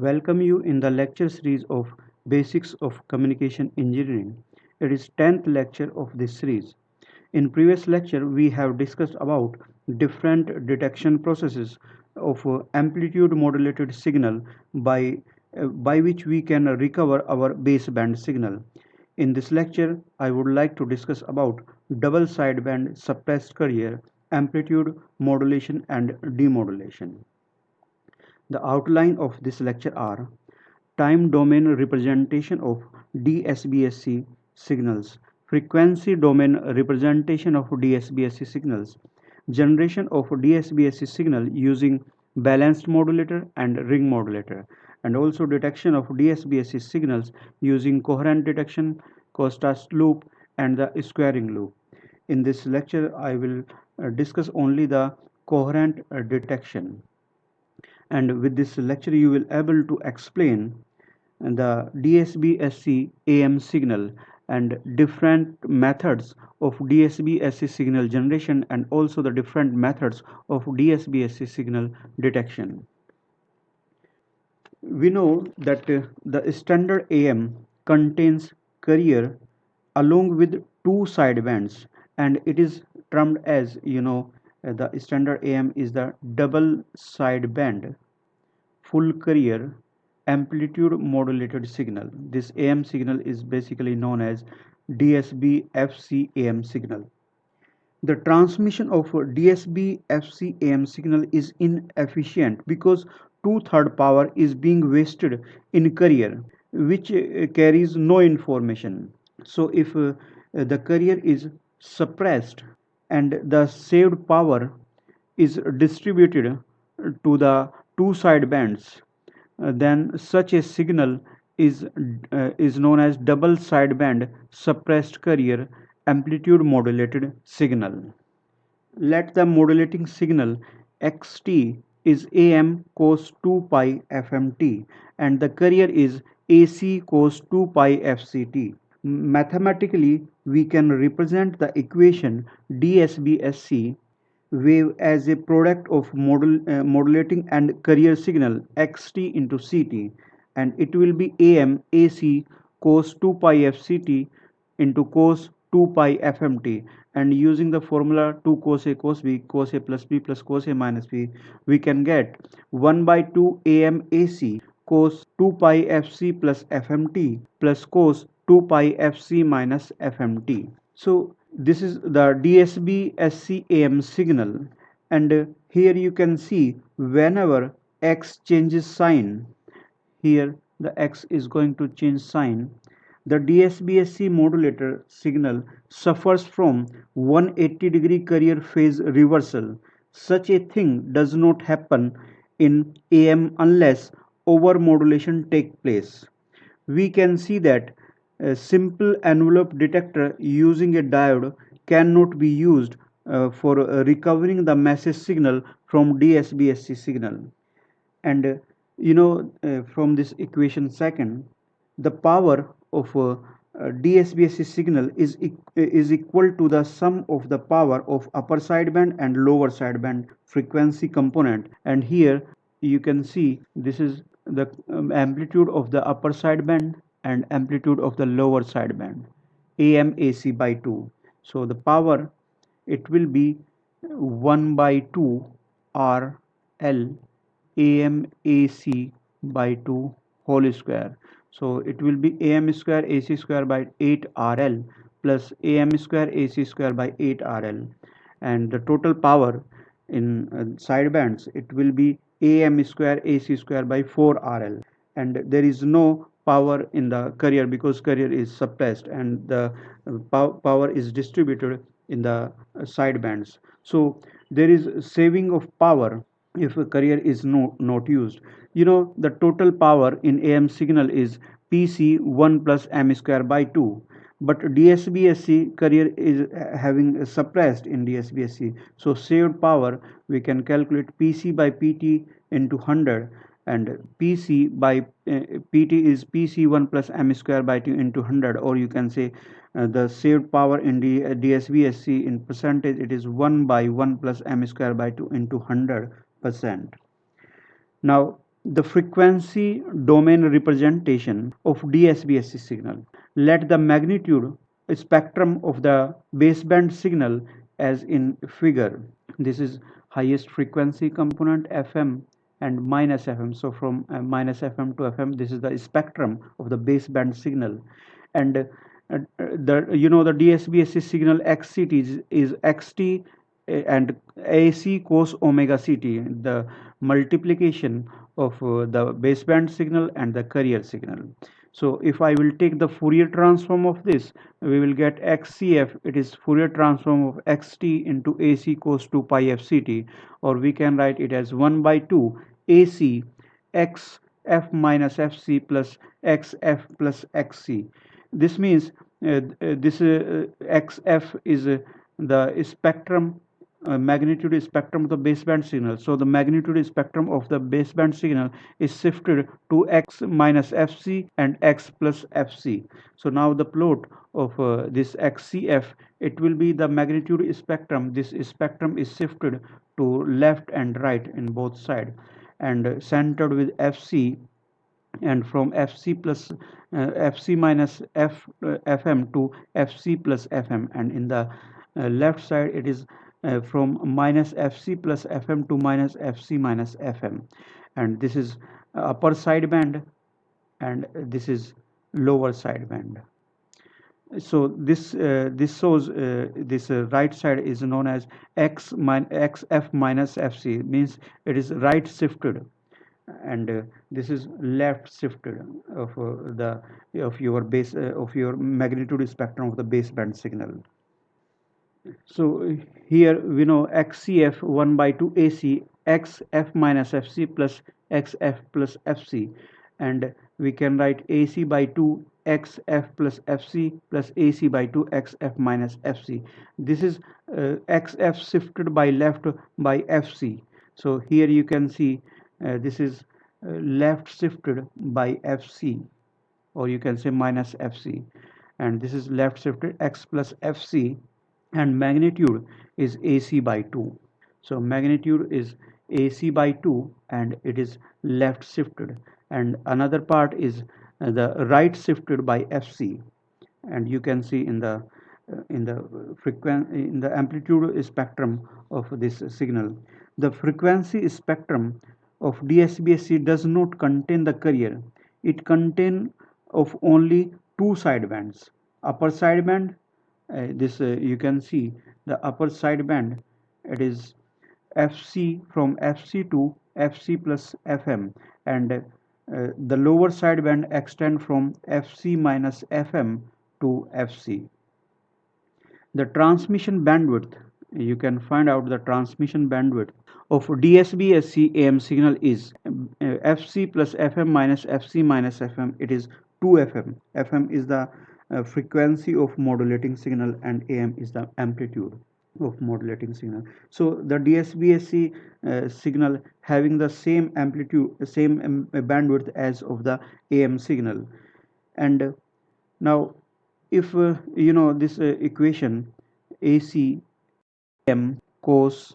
welcome you in the lecture series of Basics of Communication Engineering. It is 10th lecture of this series. In previous lecture we have discussed about different detection processes of amplitude modulated signal by which we can recover our baseband signal. In this lecture I would like to discuss about double sideband suppressed carrier, amplitude modulation and demodulation. The outline of this lecture are time domain representation of DSBSC signals, frequency domain representation of DSBSC signals, generation of DSBSC signal using balanced modulator and ring modulator, and also detection of DSBSC signals using coherent detection, Costas loop, and the squaring loop. In this lecture, I will discuss only the coherent detection, and with this lecture you will able to explain the DSB-SC AM signal and different methods of DSB-SC signal generation and also the different methods of DSB-SC signal detection. We know that the standard AM contains carrier along with two sidebands, and it is termed as the standard AM is the double sideband full carrier amplitude modulated signal. This AM signal is basically known as DSB FC AM signal. The transmission of DSB FC AM signal is inefficient because two-third power is being wasted in carrier, which carries no information. So if the carrier is suppressed and the saved power is distributed to the two side bands, then such a signal is known as double sideband suppressed carrier amplitude modulated signal. Let the modulating signal xt is am cos 2 pi fmt and the carrier is ac cos 2 pi fct. Mathematically, we can represent the equation DSB-SC wave as a product of modulating and carrier signal xt into ct, and it will be am ac cos 2 pi fct into cos 2 pi fmt, and using the formula 2 cos a cos b cos a plus b plus cos a minus b, we can get 1 by 2 am ac cos 2 pi fc plus fmt plus cos 2 pi fc minus fmt. So this is the DSB SCAM signal, and here you can see whenever X changes sign, here the X is going to change sign, the DSB-SC modulator signal suffers from 180-degree carrier phase reversal. Such a thing does not happen in AM unless over-modulation takes place. We can see that a simple envelope detector using a diode cannot be used for recovering the message signal from DSB-SC signal. And from this equation second, the power of DSB-SC signal is equal to the sum of the power of upper sideband and lower sideband frequency component. And here you can see this is the amplitude of the upper sideband and amplitude of the lower sideband, AMAC by 2. So the power, it will be 1 by 2 RL AMAC by 2 whole square. So it will be AM square AC square by 8 RL plus AM square AC square by 8 RL, and the total power in side bands, it will be AM square AC square by 4 RL, and there is no power in the carrier because carrier is suppressed and the power is distributed in the side bands. So there is saving of power if a carrier is not used. The total power in AM signal is PC 1 plus M square by 2, but DSB-SC carrier is having suppressed in DSB-SC, so saved power we can calculate PC by PT into 100, and PC by PT is PC 1 plus M square by 2 into 100, or you can say the saved power in DSB-SC in percentage, it is 1 by 1 plus M square by 2 into 100%. Now the frequency domain representation of DSBSC signal. Let the magnitude spectrum of the baseband signal as in figure. This is highest frequency component FM and minus FM. So from minus FM to FM, this is the spectrum of the baseband signal. And the DSBSC signal XCT is XT and AC cos omega CT, the multiplication of the baseband signal and the carrier signal. So if I will take the Fourier transform of this, we will get XCF, it is Fourier transform of XT into AC cos 2 pi FCT, or we can write it as 1 by 2 AC X F minus FC plus XF plus XC. This means this XF is the spectrum magnitude spectrum of the baseband signal. So the magnitude spectrum of the baseband signal is shifted to X minus Fc and X plus Fc. So now the plot of this XCF, it will be the magnitude spectrum. This spectrum is shifted to left and right in both sides and centered with Fc, and from Fc plus Fc minus Fm to Fc plus Fm, and in the left side it is from minus Fc plus Fm to minus Fc minus Fm, and this is upper sideband and this is lower sideband. So this shows this right side is known as xf minus Fc, means it is right shifted, and this is left shifted of the of your base of your magnitude spectrum of the baseband signal. So here we know XCF 1 by 2 AC XF minus FC plus XF plus FC, and we can write AC by 2 XF plus FC plus AC by 2 XF minus FC. This is XF shifted by left by FC. So here you can see this is left shifted by FC, or you can say minus Fc, and this is left shifted X plus Fc, and magnitude is AC by 2. So magnitude is AC by 2 and it is left shifted, and another part is the right shifted by Fc, and you can see in the frequency in the amplitude spectrum of this signal. The frequency spectrum of DSBSC does not contain the carrier. It contains of only two sidebands. Upper sideband, this you can see the upper sideband. It is Fc from Fc to Fc plus Fm, and the lower sideband extend from Fc minus Fm to Fc. The transmission bandwidth, you can find out the transmission bandwidth of DSB-SC AM signal is Fc plus Fm minus Fc minus Fm. It is 2 Fm. Fm is the frequency of modulating signal and AM is the amplitude of modulating signal. So the DSB-SC signal having the same amplitude, same bandwidth as of the AM signal. And now if you know this equation AC M cos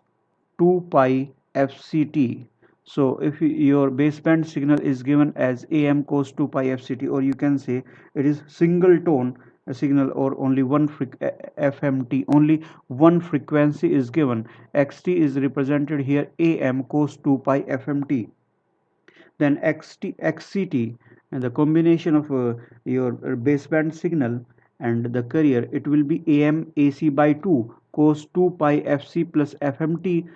2 pi FCT. So if your baseband signal is given as AM cos 2 pi FCT, or you can say it is single tone signal, or only one FMT, only one frequency is given. XT is represented here AM cos 2 pi FMT. Then XCT, and the combination of your baseband signal and the carrier, it will be AM AC by 2 cos 2 pi FC plus FMT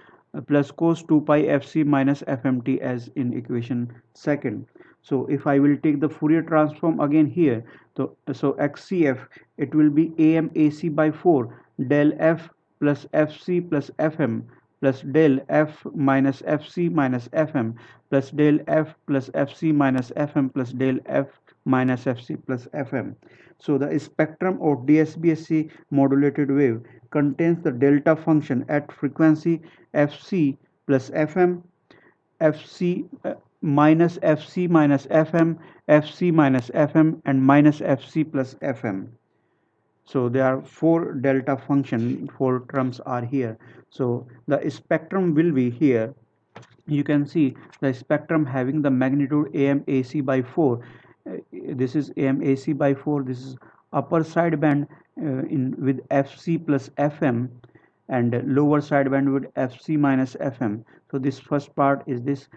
plus cos 2 pi FC minus FMT as in equation second. So if I will take the Fourier transform again here, so XCF, it will be AM AC by 4 del F plus FC plus Fm plus del F minus Fc minus Fm plus del F plus Fc minus Fm plus del F minus Fc plus Fm. So the spectrum of DSBSC modulated wave contains the delta function at frequency Fc plus Fm, Fc minus Fc minus Fm, Fc minus Fm, and minus Fc plus Fm. So there are four delta function, four terms are here. So the spectrum will be here you can see the spectrum having the magnitude AMAC by 4. This is AMAC by 4. This is upper sideband in with FC plus FM, and lower sideband with FC minus FM. So this first part is this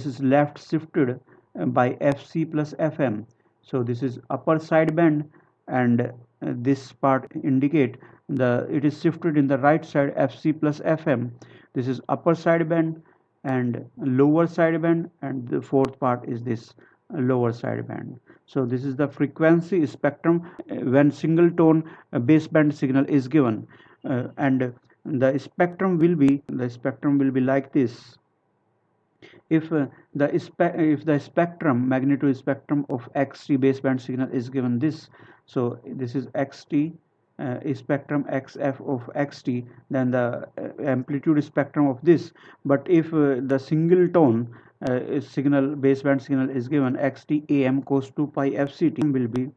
is left shifted by FC plus FM. So this is upper sideband, and this part indicate the it is shifted in the right side FC plus FM. This is upper sideband and lower sideband, and the fourth part is this lower sideband. So this is the frequency spectrum when single tone baseband signal is given, and the spectrum will be like this. If if the spectrum magnitude spectrum of xt baseband signal is given this, so this is xt, spectrum xf of xt, then the amplitude spectrum of this. But if the single tone signal baseband signal is given xt am cos 2 pi fct, will be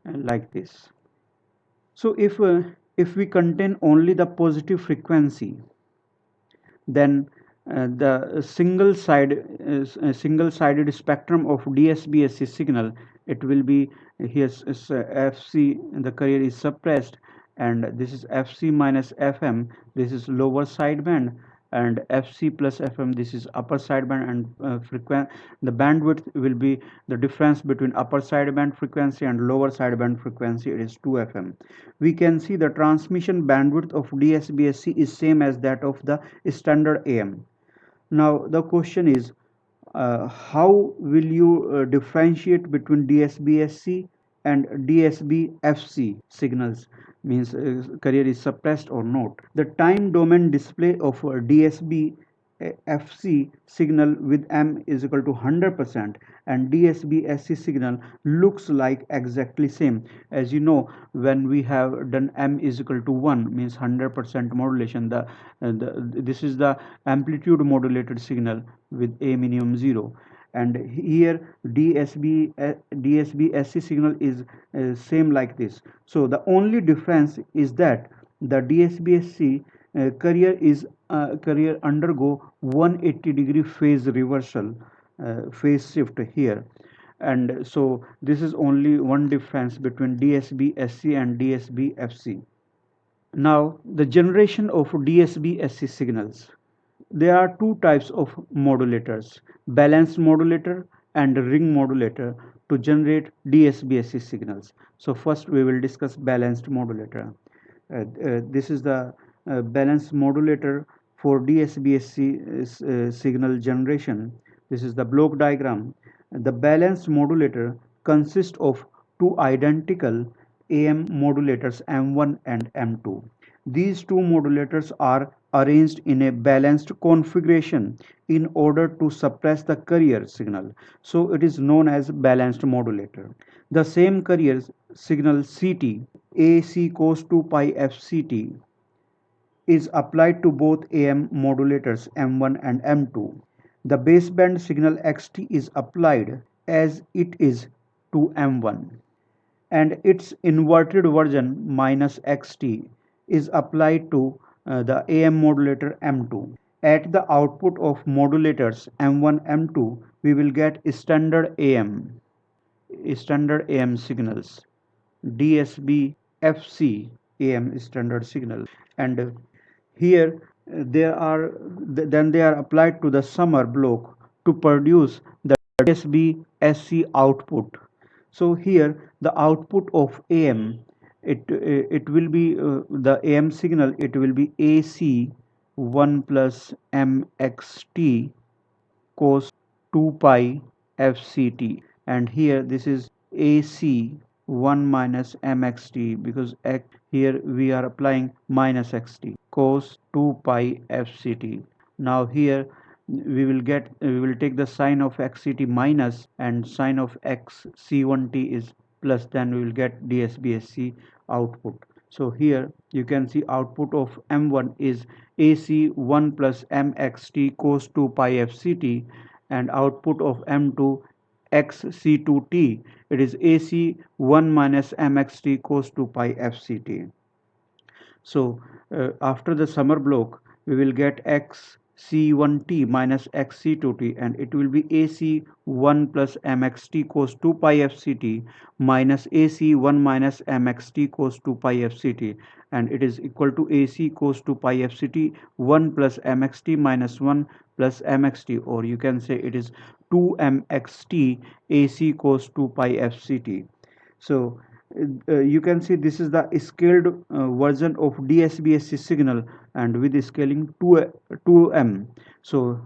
like this. So if we contain only the positive frequency, then the single sided spectrum of DSBSC signal, it will be here FC, the carrier is suppressed, and this is FC minus FM, this is lower sideband, and FC plus FM, this is upper sideband, and the bandwidth will be the difference between upper sideband frequency and lower sideband frequency, it is 2 FM. We can see the transmission bandwidth of DSBSC is same as that of the standard AM. Now the question is, how will you differentiate between DSBSC and DSBFC signals? Means carrier is suppressed or not. The time domain display of DSB FC signal with M is equal to 100%, and DSB SC signal looks like exactly same. As you know, when we have done M is equal to 1, means 100% modulation, this is the amplitude modulated signal with A minimum 0, and here DSB SC signal is same like this. So the only difference is that the DSB SC carrier undergo 180-degree phase reversal, phase shift here, and so this is only one difference between DSB SC and DSB FC. Now the generation of DSB SC signals. There are two types of modulators, balanced modulator and ring modulator, to generate DSBSC signals. So first we will discuss balanced modulator. This is the balanced modulator for DSBSC signal generation. This is the block diagram. The balanced modulator consists of two identical AM modulators M1 and M2. These two modulators are arranged in a balanced configuration in order to suppress the carrier signal. So it is known as balanced modulator. The same carrier signal CT, AC cos 2 pi FCT, is applied to both AM modulators M1 and M2. The baseband signal XT is applied as it is to M1, and its inverted version minus xt is applied to the AM modulator M2. At the output of modulators M1 M2, we will get standard AM signals, DSB FC AM standard signal, and here then they are applied to the summer block to produce the DSB SC output. So here the output of AM, it will be the AM signal, it will be AC 1 plus MXT cos 2 pi FCT, and here this is AC 1 minus MXT, because here we are applying minus XT cos 2 pi FCT. Now here we will take the sign of XCT minus and sign of XC1T is plus, then we will get DSBSC output. So here you can see output of M1 is AC 1 plus MXT cos 2 pi FCT, and output of M2 XC2T, it is AC 1 minus MXT cos 2 pi FCT. So after the summer block we will get C1t minus xc2t, and it will be AC1 plus mxt cos 2 pi fct minus AC1 minus mxt cos 2 pi fct, and it is equal to AC cos 2 pi fct 1 plus mxt minus 1 plus mxt, or you can say it is 2 mxt AC cos 2 pi fct. So you can see this is the scaled version of DSBSC signal, and with scaling 2m. So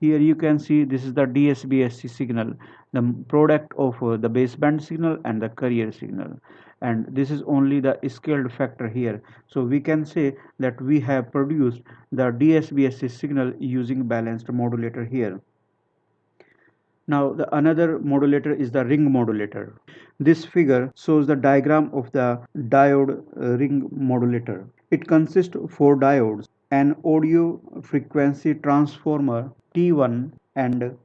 here you can see this is the DSBSC signal, the product of the baseband signal and the carrier signal, and this is only the scaled factor here. So we can say that we have produced the DSBSC signal using balanced modulator here. Now the another modulator is the ring modulator. This figure shows the diagram of the diode ring modulator. It consists of four diodes, an audio frequency transformer T1 and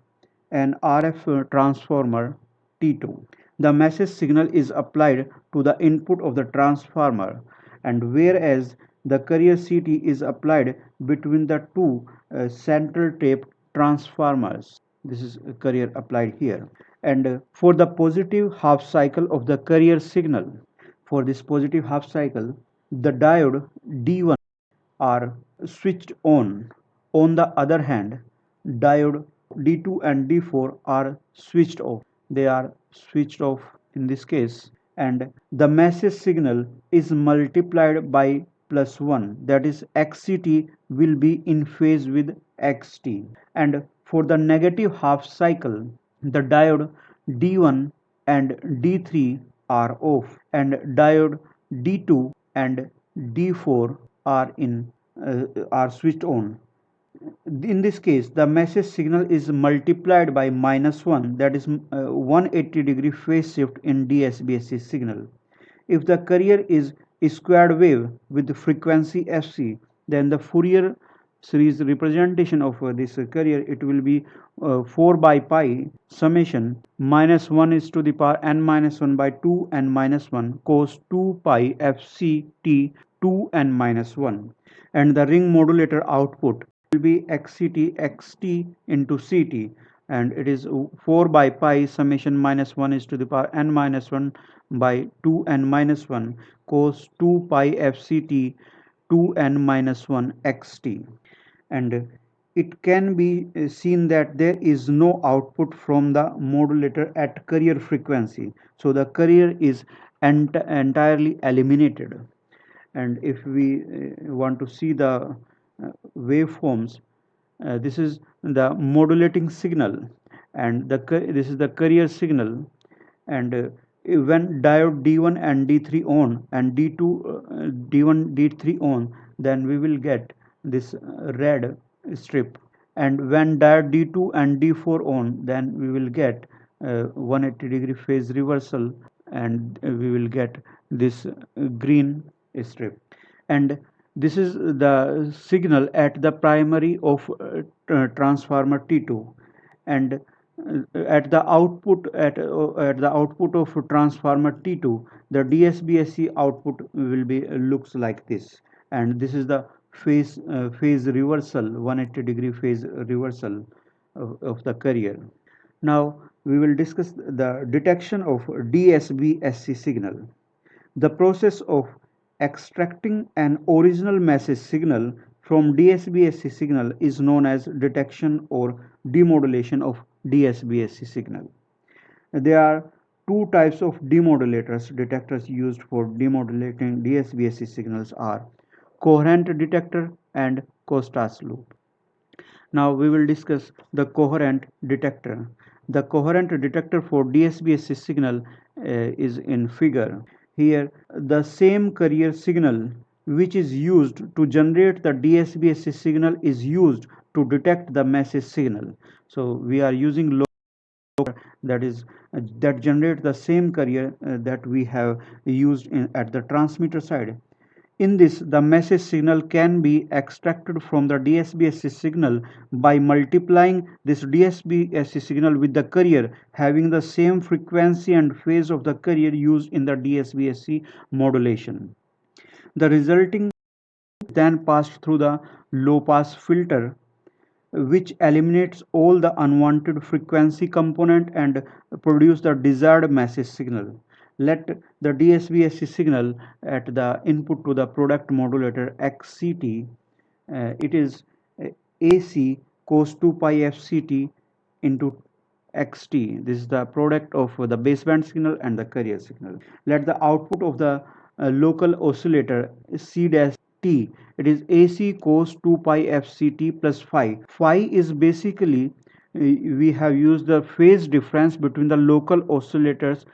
an RF transformer T2. The message signal is applied to the input of the transformer, and whereas the carrier CT is applied between the two central tape transformers. This is a carrier applied here. And for the positive half cycle of the carrier signal, for this positive half cycle, the diode D1 are switched on. On the other hand, diode D2 and D4 are switched off. They are switched off in this case, and the message signal is multiplied by plus 1, that is xct will be in phase with xt. And for the negative half cycle, the diode D1 and D3 are off, and diode D2 and D4 are switched on. In this case, the message signal is multiplied by minus 1, that is 180-degree phase shift in DSBSC signal. If the carrier is a squared wave with the frequency fc, then the Fourier series representation of this carrier, it will be 4 by pi summation minus 1 is to the power n minus 1 by 2 n minus 1 cos 2 pi fct 2 n minus 1, and the ring modulator output will be xt into ct, and it is 4 by pi summation minus 1 is to the power n minus 1 by 2 n minus 1 cos 2 pi fct 2 n minus 1 xt. And it can be seen that there is no output from the modulator at carrier frequency, so the carrier is entirely eliminated. And if we want to see the waveforms, this is the modulating signal, and this is the carrier signal. And when diode D1 and D3 on and D1 D3 on, then we will get this red strip, and when diode D2 and D4 on, then we will get 180-degree phase reversal, and we will get this green strip. And this is the signal at the primary of transformer T2, and at the output of transformer T2, the DSBSC output will be looks like this, and this is the phase reversal, 180-degree phase reversal of the carrier. Now we will discuss the detection of DSBSC signal. The process of extracting an original message signal from DSBSC signal is known as detection or demodulation of DSBSC signal. There are two types of demodulators detectors used for demodulating DSBSC signals are coherent detector and Costas loop. Now we will discuss the coherent detector. The coherent detector for DSBSC signal is in figure. Here the same carrier signal which is used to generate the DSBSC signal is used to detect the message signal. So we are using that generate the same carrier that we have used at the transmitter side. In this, the message signal can be extracted from the DSBSC signal by multiplying this DSBSC signal with the carrier having the same frequency and phase of the carrier used in the DSBSC modulation. The resulting then passed through the low pass filter, which eliminates all the unwanted frequency component and produce the desired message signal. Let the DSBSC signal at the input to the product modulator XCT, it is AC cos 2 pi FCT into xt. This is the product of the baseband signal and the carrier signal. Let the output of the local oscillator C dash t, it is AC cos 2 pi fct plus phi. Phi is basically we have used the phase difference between the local oscillators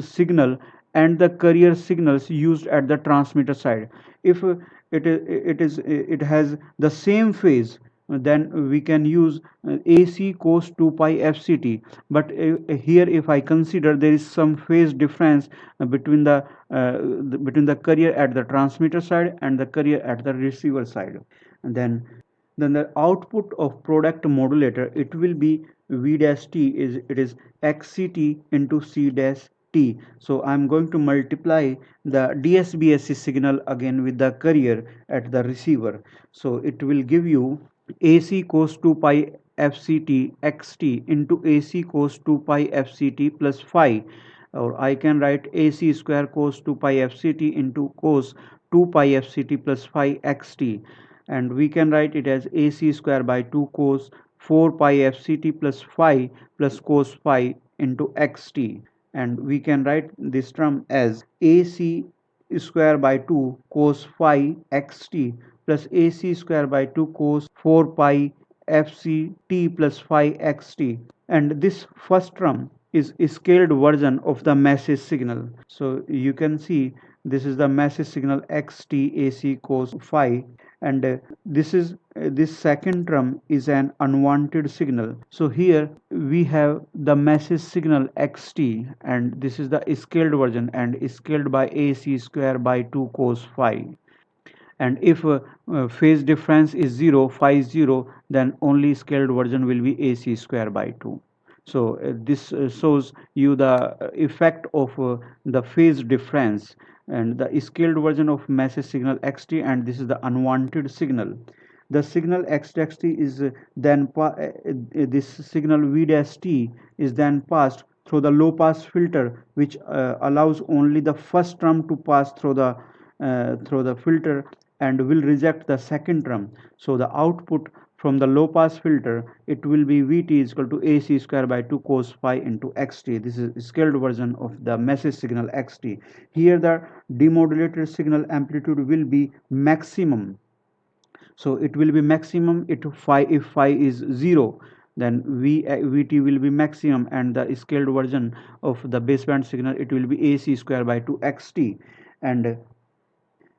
signal and the carrier signals used at the transmitter side. If it has the same phase, then we can use AC cos 2 pi FCT. But here, if I consider there is some phase difference between the carrier at the transmitter side and the carrier at the receiver side, and then the output of product modulator, it will be V dash t, is it is XCT into C dash t. So I'm going to multiply the DSBSC signal again with the carrier at the receiver. So it will give you AC cos 2 pi FCT XT into AC cos 2 pi FCT plus phi, or I can write AC square cos 2 pi FCT into cos 2 pi FCT plus phi XT, and we can write it as AC square by 2 cos 4 pi FCT plus phi plus cos phi into XT, and we can write this term as AC square by 2 cos phi xt plus AC square by 2 cos 4 pi fct plus phi xt, and this first term is a scaled version of the message signal. So you can see this is the message signal xt AC cos phi, and this second term is an unwanted signal. So here we have the message signal xt, and this is the scaled version and scaled by AC square by 2 cos phi. And if phase difference is 0, phi is 0, then only scaled version will be AC square by 2. So this shows you the effect of the phase difference, and the scaled version of message signal xt, and this is the unwanted signal. The signal xxt is this signal v dash t is then passed through the low pass filter, which allows only the first term to pass through the filter and will reject the second term. So the output from the low pass filter, it will be Vt is equal to AC square by 2 cos phi into xt. This is scaled version of the message signal xt. Here the demodulated signal amplitude will be maximum. So it will be maximum if phi is 0, then Vt will be maximum, and the scaled version of the baseband signal, it will be AC square by 2 xt. And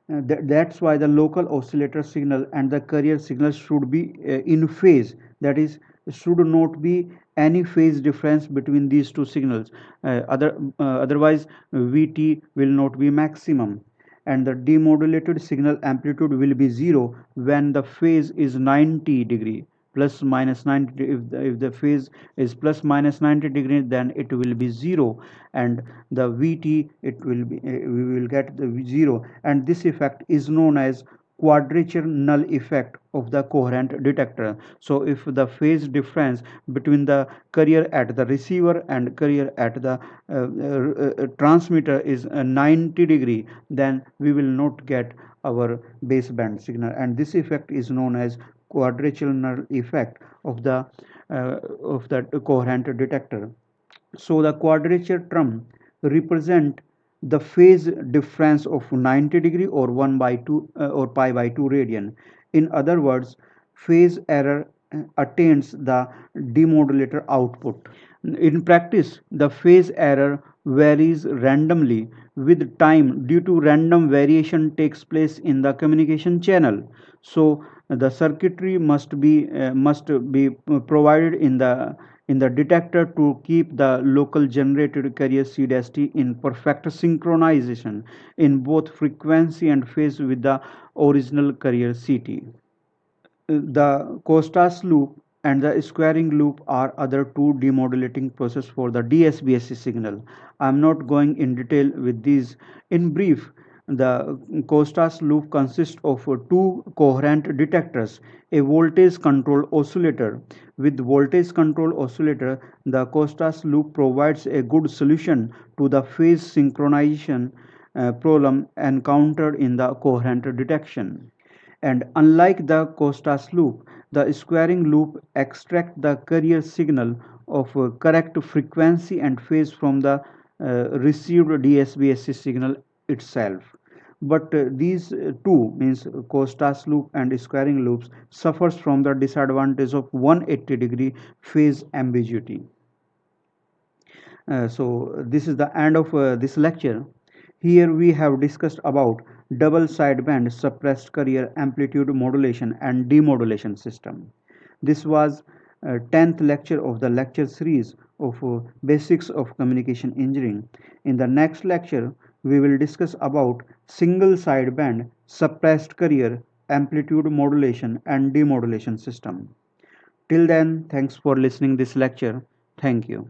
that's why the local oscillator signal and the carrier signal should be in phase. That is, should not be any phase difference between these two signals. Otherwise, Vt will not be maximum, and the demodulated signal amplitude will be 0 when the phase is 90 degree, plus minus 90. If the phase is plus minus 90 degrees, then it will be 0, and the Vt, it will be we will get the 0, and this effect is known as quadrature null effect of the coherent detector. So if the phase difference between the carrier at the receiver and carrier at the transmitter is 90 degree, then we will not get our baseband signal, and this effect is known as quadrature null effect of the coherent detector. So the quadrature term represent the phase difference of 90 degree or 1 by 2 or pi by 2 radian. In other words, phase error attains the demodulator output. In practice, the phase error varies randomly with time due to random variation takes place in the communication channel. So the circuitry must be provided in the detector to keep the local generated carrier CDST in perfect synchronization in both frequency and phase with the original carrier CT. The Costas loop and the squaring loop are other two demodulating process for the DSBSC signal. I am not going in detail with these. In brief, The Costas loop consists of two coherent detectors, a voltage control oscillator. With voltage control oscillator, the Costas loop provides a good solution to the phase synchronization problem encountered in the coherent detection. And unlike the Costas loop, the squaring loop extracts the carrier signal of correct frequency and phase from the received DSB-SC signal itself. But these two, means Costas loop and squaring loops, suffers from the disadvantage of 180-degree phase ambiguity. So this is the end of this lecture. Here we have discussed about double sideband suppressed carrier amplitude modulation and demodulation system. This was 10th lecture of the lecture series of basics of communication engineering. In the next lecture, we will discuss about single sideband suppressed carrier amplitude modulation and demodulation system. Till then, thanks for listening this lecture. Thank you.